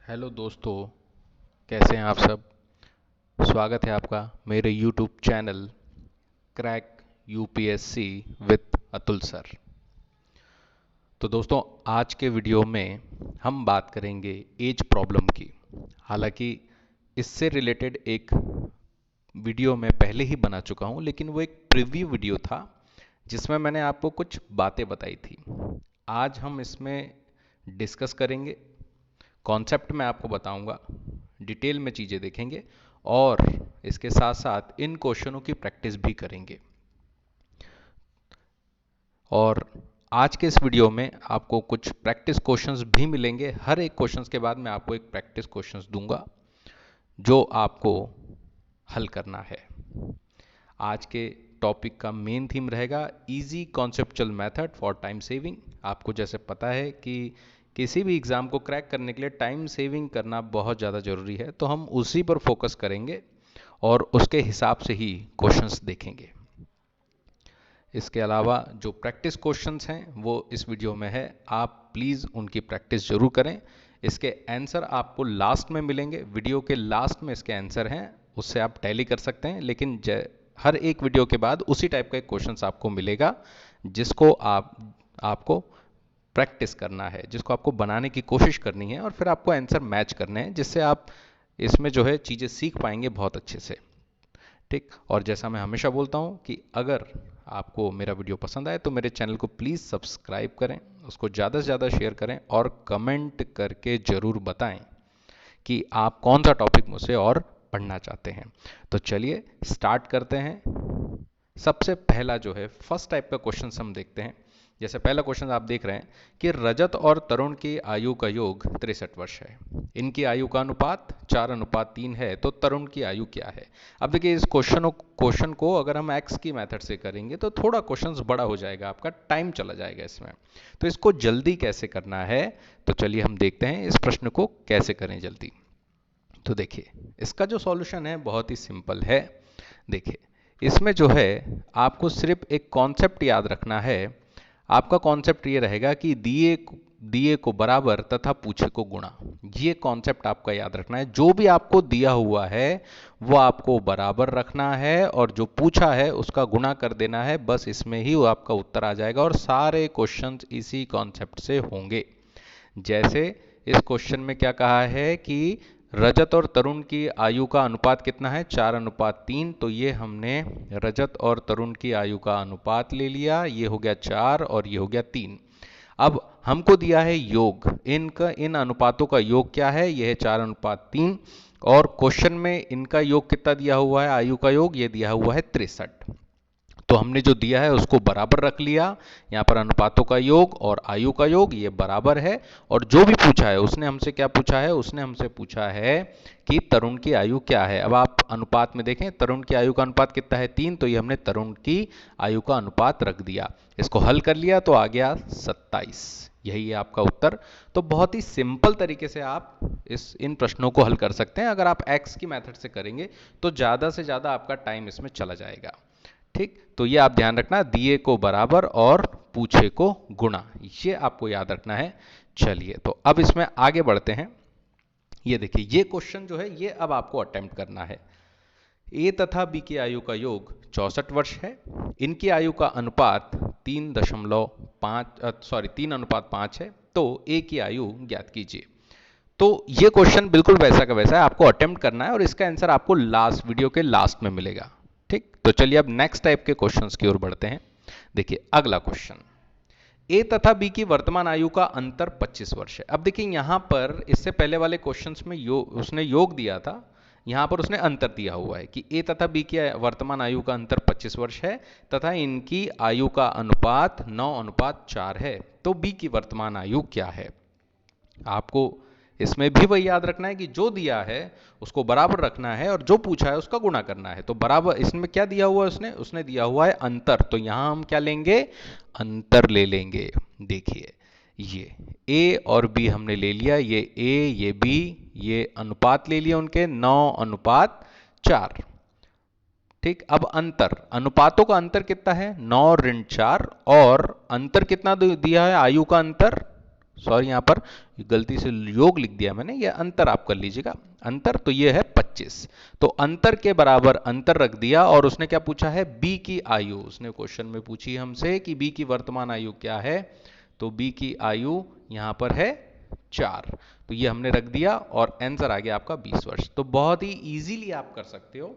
Hello दोस्तों, कैसे हैं आप सब। स्वागत है आपका मेरे YouTube channel crack UPSC with Atul sir. तो दोस्तों, आज के वीडियो में हम बात करेंगे एज प्रॉब्लम की। हालांकि इससे रिलेटेड एक वीडियो मैं पहले ही बना चुका हूं, लेकिन वो एक प्रीव्यू वीडियो था जिसमें मैंने आपको कुछ बातें बताई थी। आज हम इसमें डिस्कस करेंगे, कॉन्सेप्ट मैं आपको बताऊंगा, डिटेल में चीज़ें देखेंगे और इसके साथ साथ इन क्वेश्चनों की प्रैक्टिस भी करेंगे। और आज के इस वीडियो में आपको कुछ प्रैक्टिस क्वेश्चंस भी मिलेंगे। हर एक क्वेश्चंस के बाद मैं आपको एक प्रैक्टिस क्वेश्चंस दूंगा जो आपको हल करना है। आज के टॉपिक का मेन थीम रहेगा easy conceptual method for time saving. आपको जैसे पता है कि किसी भी एग्ज़ाम को क्रैक करने के लिए टाइम सेविंग करना बहुत ज़्यादा ज़रूरी है, तो हम उसी पर फोकस करेंगे और उसके हिसाब से ही क्वेश्चंस देखेंगे। इसके अलावा जो प्रैक्टिस क्वेश्चंस हैं वो इस वीडियो में है, आप प्लीज़ उनकी प्रैक्टिस ज़रूर करें। इसके आंसर आपको लास्ट में मिलेंगे, वीडियो के लास्ट में इसके आंसर हैं, उससे आप टैली कर सकते हैं। लेकिन हर एक वीडियो के बाद उसी टाइप का एक क्वेश्चन आपको मिलेगा जिसको आपको प्रैक्टिस करना है, जिसको आपको बनाने की कोशिश करनी है और फिर आपको आंसर मैच करने हैं, जिससे आप इसमें जो है चीज़ें सीख पाएंगे बहुत अच्छे से। ठीक, और जैसा मैं हमेशा बोलता हूं कि अगर आपको मेरा वीडियो पसंद आए तो मेरे चैनल को प्लीज़ सब्सक्राइब करें, उसको ज़्यादा से ज़्यादा शेयर करें और कमेंट करके ज़रूर बताएं कि आप कौन सा टॉपिक मुझसे और पढ़ना चाहते हैं। तो चलिए स्टार्ट करते हैं। सबसे पहला जो है फर्स्ट टाइप का क्वेश्चन हम देखते हैं। जैसे पहला क्वेश्चन आप देख रहे हैं कि रजत और तरुण की आयु का योग 63 वर्ष है, इनकी आयु का अनुपात 4:3 है, तो तरुण की आयु क्या है। अब देखिए, इस क्वेश्चन को अगर हम एक्स की मेथड से करेंगे तो थोड़ा क्वेश्चन बड़ा हो जाएगा, आपका टाइम चला जाएगा इसमें। तो इसको जल्दी कैसे करना है, तो चलिए हम देखते हैं इस प्रश्न को कैसे करें जल्दी। तो देखिए, इसका जो सॉल्यूशन है बहुत ही सिंपल है। देखिए, इसमें जो है आपको सिर्फ एक कॉन्सेप्ट याद रखना है। आपका कॉन्सेप्ट ये रहेगा कि दिए दिए को बराबर तथा पूछे को गुणा। ये कॉन्सेप्ट आपका याद रखना है। जो भी आपको दिया हुआ है वो आपको बराबर रखना है और जो पूछा है उसका गुणा कर देना है। बस इसमें ही वो आपका उत्तर आ जाएगा और सारे क्वेश्चंस इसी कॉन्सेप्ट से होंगे। जैसे इस क्वेश्चन में क्या कहा है कि रजत और तरुण की आयु का अनुपात कितना है, 4:3। तो ये हमने रजत और तरुण की आयु का अनुपात ले लिया, ये हो गया 4 और ये हो गया 3। अब हमको दिया है योग, इन अनुपातों का योग क्या है, यह है 4:3। और क्वेश्चन में इनका योग कितना दिया हुआ है, आयु का योग ये दिया हुआ है 63। तो हमने जो दिया है उसको बराबर रख लिया। यहाँ पर अनुपातों का योग और आयु का योग ये बराबर है। और जो भी पूछा है उसने हमसे क्या पूछा है, उसने हमसे पूछा है कि तरुण की आयु क्या है। अब आप अनुपात में देखें, तरुण की आयु का अनुपात कितना है, 3। तो ये हमने तरुण की आयु का अनुपात रख दिया, इसको हल कर लिया तो आ गया 27। यही है आपका उत्तर। तो बहुत ही सिंपल तरीके से आप इन प्रश्नों को हल कर सकते हैं। अगर आप एक्स की मेथड से करेंगे तो ज़्यादा से ज़्यादा आपका टाइम इसमें चला जाएगा। ठीक, तो ये आप ध्यान रखना, दिए को बराबर और पूछे को गुणा, ये आपको याद रखना है। चलिए, तो अब इसमें आगे बढ़ते हैं। ये देखिए, ये क्वेश्चन जो है ये अब आपको अटेम्प्ट करना है। ए तथा बी की आयु का योग 64 वर्ष है, इनकी आयु का अनुपात 3:5 है, तो ए की आयु ज्ञात कीजिए। तो ये क्वेश्चन बिल्कुल वैसा का वैसा है, आपको अटेम्प्ट करना है और इसका आंसर आपको लास्ट वीडियो के लास्ट में मिलेगा। ठीक, तो चलिए अब नेक्स्ट टाइप के क्वेश्चंस की ओर बढ़ते हैं। देखिए अगला क्वेश्चन, ए तथा बी की वर्तमान आयु का अंतर 25 वर्ष है। अब देखिए यहां पर इससे पहले वाले क्वेश्चंस में उसने योग दिया था, यहां पर उसने अंतर दिया हुआ है कि ए तथा बी की वर्तमान आयु का अंतर 25 वर्ष है तथा इनकी आयु का अनुपात 9:4 है। तो बी की वर्तमान आयु क्या है। आपको इसमें भी वही याद रखना है कि जो दिया है उसको बराबर रखना है और जो पूछा है उसका गुणा करना है। तो बराबर, इसमें क्या दिया हुआ है, उसने दिया हुआ है अंतर, तो यहां हम क्या लेंगे, अंतर ले लेंगे। देखिए, ये ए और बी हमने ले लिया, ये ए ये बी, ये अनुपात ले लिया उनके 9:4। ठीक, अब अंतर, अनुपातों का अंतर कितना है, 9 ऋण 4, और अंतर कितना दिया है, आयु का अंतर सॉरी यहाँ पर गलती से योग लिख दिया मैंने, यह अंतर आप कर लीजिएगा। अंतर तो ये है 25, तो अंतर के बराबर अंतर रख दिया। और उसने क्या पूछा है, बी की आयु। उसने क्वेश्चन में पूछी हमसे कि बी की वर्तमान आयु क्या है, तो बी की आयु यहां पर है 4, तो ये हमने रख दिया और आंसर आ गया आपका 20 वर्ष। तो बहुत ही इजीली आप कर सकते हो।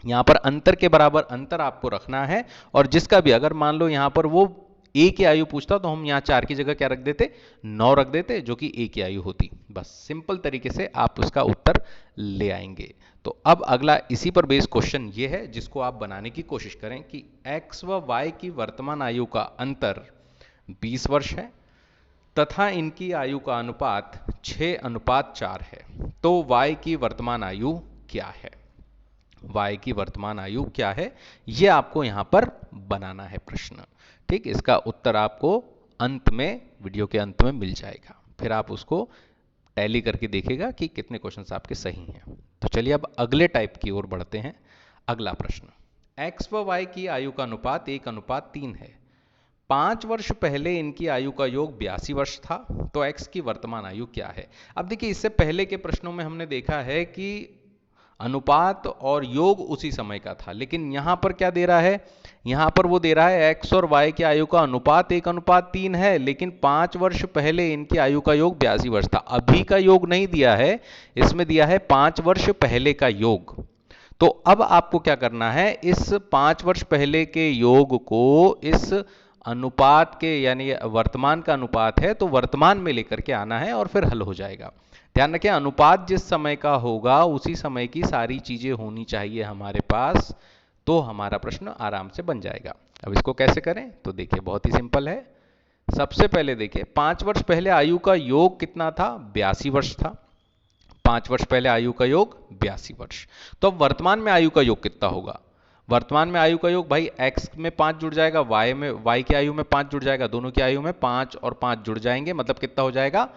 यहां पर अंतर के बराबर अंतर आपको रखना है, और जिसका भी अगर मान लो यहां पर वो ए की आयु पूछता तो हम यहां 4 की जगह क्या रख देते, 9 रख देते, जो कि ए की आयु होती। बस सिंपल तरीके से आप उसका उत्तर ले आएंगे। तो अब अगला इसी पर बेस्ड क्वेश्चन ये है जिसको आप बनाने की कोशिश करें कि एक्स व वाई की वर्तमान आयु का अंतर 20 वर्ष है तथा इनकी आयु का अनुपात 6:4 है, तो y की वर्तमान आयु क्या है। y की वर्तमान आयु क्या है, यह आपको यहां पर बनाना है प्रश्न। ठीक, इसका उत्तर आपको अंत में, वीडियो के अंत में मिल जाएगा, फिर आप उसको टैली करके देखिएगा कि कितने क्वेश्चंस आपके सही हैं। तो चलिए अब अगले टाइप की ओर बढ़ते हैं। अगला प्रश्न, x व y की आयु का अनुपात 1:3 है। 5 वर्ष पहले इनकी आयु का योग 82 वर्ष था, तो x की वर्तमान आयु क्या है। अब देखिए, इससे पहले के प्रश्नों में हमने देखा है कि अनुपात और योग उसी समय का था, लेकिन यहां पर क्या दे रहा है, यहां पर वो दे रहा है x और y की आयु का अनुपात 1:3 है, लेकिन 5 वर्ष पहले इनकी आयु का योग 82 वर्ष था। अभी का योग नहीं दिया है, इसमें दिया है 5 वर्ष पहले का योग। तो अब आपको क्या करना है, इस 5 वर्ष पहले के योग को इस अनुपात के, यानी वर्तमान का अनुपात है तो वर्तमान में लेकर के आना है और फिर हल हो जाएगा। ध्यान रखें, अनुपात जिस समय का होगा उसी समय की सारी चीजें होनी चाहिए हमारे पास, तो हमारा प्रश्न आराम से बन जाएगा। अब इसको कैसे करें, तो देखिए बहुत ही सिंपल है। सबसे पहले देखिए, 5 वर्ष पहले आयु का योग कितना था, 82 वर्ष था। 5 वर्ष पहले आयु का योग 82 वर्ष। तो अब वर्तमान में आयु का योग कितना होगा, वर्तमान में आयु का योग भाई x में 5 जुड़ जाएगा, y की आयु में 5 जुड़ जाएगा, दोनों की आयु में 5 और 5 जुड़ जाएंगे, मतलब कितना हो जाएगा,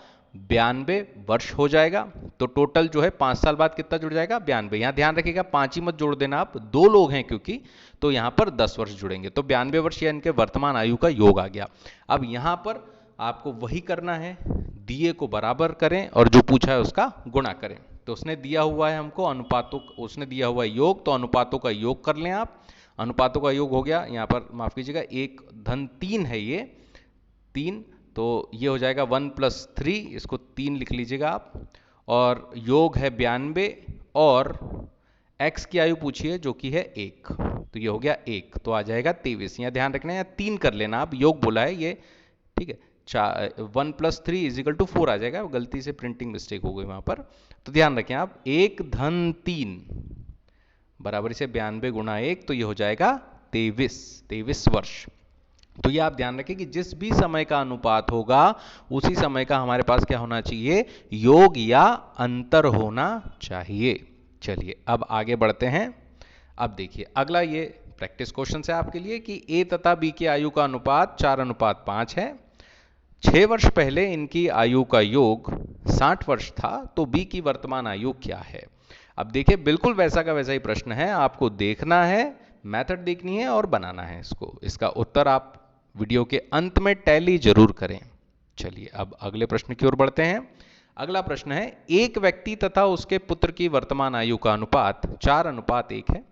92 वर्ष हो जाएगा। तो टोटल जो है 5 साल बाद कितना जुड़ जाएगा, 92। यहां ध्यान रखिएगा 5 ही मत जोड़ देना आप, 2 लोग हैं क्योंकि, तो यहां पर 10 वर्ष जुड़ेंगे, तो 92 वर्ष या इनके वर्तमान आयु का योग आ गया। अब यहां पर आपको वही करना है, दिए को बराबर करें और जो पूछा है उसका गुणा करें। तो उसने दिया हुआ है हमको अनुपातों, उसने दिया हुआ है योग, तो अनुपातों का योग कर लें आप। अनुपातों का योग हो गया, यहां पर माफ कीजिएगा 1:3 है ये 3, तो ये हो जाएगा 1 + 3, इसको 3 लिख लीजिएगा आप। और योग है 92 और x की आयु पूछी है जो कि है 1, तो ये हो गया 1, तो आ जाएगा 23। यहाँ ध्यान रखना है 3 कर लेना आप, योग बोला है ये, ठीक है। 1 + 3 = 4 आ जाएगा, गलती से प्रिंटिंग मिस्टेक हो गई वहां पर, तो ध्यान रखें आप। 1:3 बराबर से 92 × 1, तो ये हो जाएगा 23 वर्ष। तो ये आप ध्यान रखें कि जिस भी समय का अनुपात होगा उसी समय का हमारे पास क्या होना चाहिए, योग या अंतर होना चाहिए। चलिए अब आगे बढ़ते हैं। अब देखिए अगला ये प्रैक्टिस क्वेश्चन है आपके लिए कि ए तथा बी की आयु का अनुपात 4:5 है। 6 वर्ष पहले इनकी आयु का योग 60 वर्ष था, तो बी की वर्तमान आयु क्या है। अब देखिए बिल्कुल वैसा का वैसा ही प्रश्न है, आपको देखना है, मेथड देखनी है और बनाना है इसको। इसका उत्तर आप वीडियो के अंत में टैली जरूर करें। चलिए अब अगले प्रश्न की ओर बढ़ते हैं। अगला प्रश्न है, एक व्यक्ति तथा उसके पुत्र की वर्तमान आयु का अनुपात 4:1 है।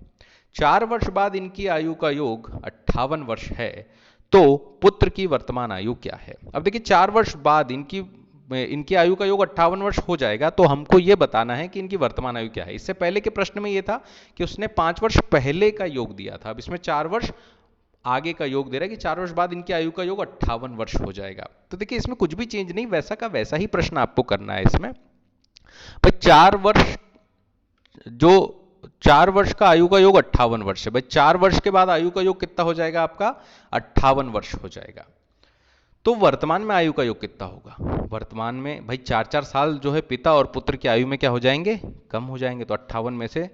4 वर्ष बाद इनकी आयु का योग 58 वर्ष है, तो पुत्र की वर्तमान आयु क्या है। अब देखिए 4 वर्ष बाद इनकी आयु का योग 58 वर्ष हो जाएगा, तो हमको यह बताना है कि इनकी वर्तमान आयु क्या है। इससे पहले के प्रश्न में यह था कि उसने 5 वर्ष पहले का योग दिया था, अब इसमें 4 वर्ष आगे का योग दे रहा है कि 4 वर्ष बाद इनकी आयु का योग 58 वर्ष हो जाएगा। तो देखिए इसमें कुछ भी चेंज नहीं, वैसा का वैसा ही प्रश्न आपको करना है इसमें। भाई 4 वर्ष का आयु का योग 58 वर्ष है, भाई 4 वर्ष के बाद आयु का योग कितना हो जाएगा आपका, 58 वर्ष हो जाएगा। तो वर्तमान में आयु का योग कितना होगा, वर्तमान में भाई 4-4 साल जो है पिता और पुत्र की आयु में क्या हो जाएंगे, कम हो जाएंगे। तो 58 में से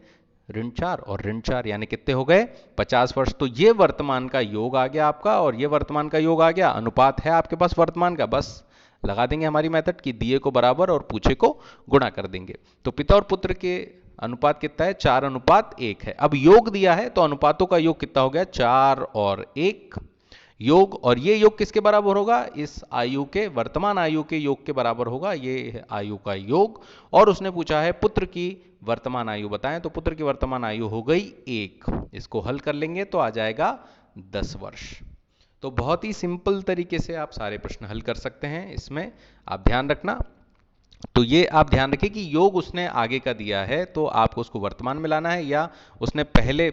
ऋण 4 और ऋण 4 यानी कितने हो गए, 50 वर्ष। तो ये वर्तमान का योग आ गया आपका, और ये वर्तमान का योग आ गया, अनुपात है आपके पास वर्तमान का, बस लगा देंगे हमारी मेथड की दिए को बराबर और पूछे को गुणा कर देंगे। तो पिता और पुत्र के अनुपात कितना है, 4:1 है। अब योग दिया है तो अनुपातों का योग कितना हो गया, 4 और 1, योग, और ये योग किसके बराबर होगा? इस आयु के, वर्तमान आयु के योग के बराबर होगा। ये है आयु का योग। और उसने पूछा है पुत्र की वर्तमान आयु बताएं, तो पुत्र की वर्तमान आयु हो गई 1। इसको हल कर लेंगे तो आ जाएगा 10 वर्ष। तो बहुत ही सिंपल तरीके से आप सारे प्रश्न हल कर सकते हैं। इसमें आप ध्यान रखना, तो ये आप ध्यान रखिए कि योग उसने आगे का दिया है तो आपको उसको वर्तमान में लाना है, या उसने पहले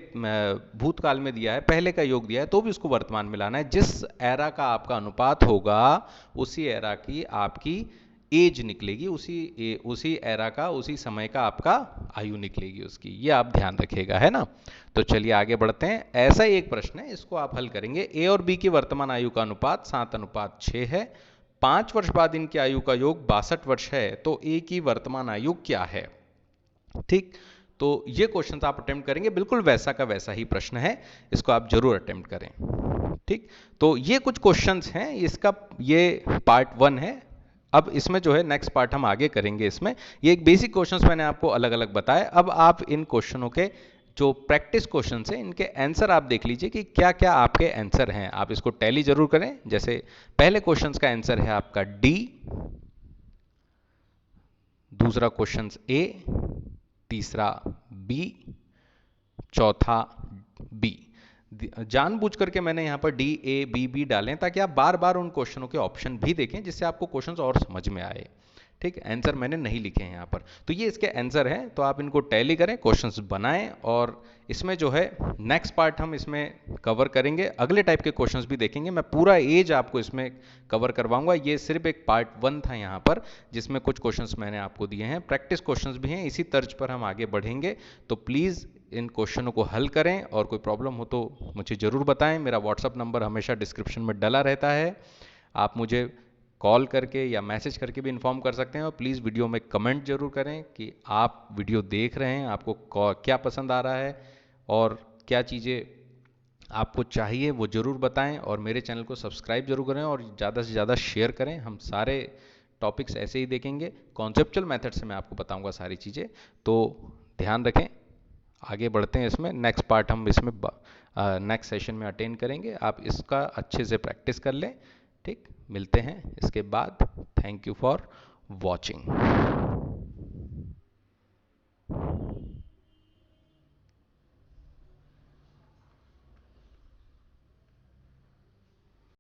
भूतकाल में दिया है, पहले का योग दिया है तो भी उसको वर्तमान में लाना है। जिस एरा का आपका अनुपात होगा उसी एरा की आपकी एज निकलेगी, उसी एरा का, उसी समय का आपका आयु निकलेगी उसकी। ये आप ध्यान रखिएगा, है ना। तो चलिए आगे बढ़ते हैं। ऐसा ही एक प्रश्न है, इसको आप हल करेंगे। ए और बी की वर्तमान आयु का अनुपात 7:6 है। 5 वर्ष बाद इनकी आयु का योग 62 वर्ष है, तो ए की वर्तमान आयु क्या है? ठीक, तो ये क्वेश्चन आप अटेम्प्ट करेंगे, बिल्कुल वैसा का वैसा ही प्रश्न है, इसको आप जरूर अटेम्प्ट करें। ठीक, तो ये कुछ क्वेश्चंस हैं, इसका ये पार्ट 1 है। अब इसमें जो है नेक्स्ट पार्ट हम आगे करेंगे। इसमें ये एक बेसिक क्वेश्चंस मैंने आपको अलग अलग बताए। अब आप इन क्वेश्चनों के जो प्रैक्टिस क्वेश्चन है इनके आंसर आप देख लीजिए कि क्या क्या आपके आंसर हैं। आप इसको टैली जरूर करें। जैसे पहले क्वेश्चन का आंसर है आपका डी, दूसरा क्वेश्चन ए, तीसरा बी, चौथा बी। जानबूझ करके मैंने यहां पर डी, ए, बी, बी डालें ताकि आप बार बार उन क्वेश्चनों के ऑप्शन भी देखें, जिससे आपको क्वेश्चंस और समझ में आए। ठीक, आंसर मैंने नहीं लिखे हैं यहाँ पर, तो ये इसके आंसर हैं। तो आप इनको टैली करें, क्वेश्चंस बनाएं, और इसमें जो है नेक्स्ट पार्ट हम इसमें कवर करेंगे। अगले टाइप के क्वेश्चंस भी देखेंगे। मैं पूरा एज आपको इसमें कवर करवाऊंगा। ये सिर्फ एक पार्ट 1 था यहाँ पर, जिसमें कुछ क्वेश्चंस मैंने आपको दिए हैं, प्रैक्टिस क्वेश्चंस भी हैं। इसी तर्ज पर हम आगे बढ़ेंगे। तो प्लीज़ इन क्वेश्चनों को हल करें, और कोई प्रॉब्लम हो तो मुझे ज़रूर बताएं। मेरा व्हाट्सअप नंबर हमेशा डिस्क्रिप्शन में डला रहता है, आप मुझे कॉल करके या मैसेज करके भी इन्फॉर्म कर सकते हैं। और प्लीज़ वीडियो में कमेंट जरूर करें कि आप वीडियो देख रहे हैं, आपको क्या पसंद आ रहा है और क्या चीज़ें आपको चाहिए, वो ज़रूर बताएं। और मेरे चैनल को सब्सक्राइब जरूर करें और ज़्यादा से ज़्यादा शेयर करें। हम सारे टॉपिक्स ऐसे ही देखेंगे, कॉन्सेप्चुअल मेथड से मैं आपको बताऊंगा सारी चीज़ें। तो ध्यान रखें, आगे बढ़ते हैं। इसमें नेक्स्ट पार्ट हम इसमें नेक्स्ट सेशन में अटेंड करेंगे। आप इसका अच्छे से प्रैक्टिस कर लें। ठीक, मिलते हैं इसके बाद। Thank you for watching.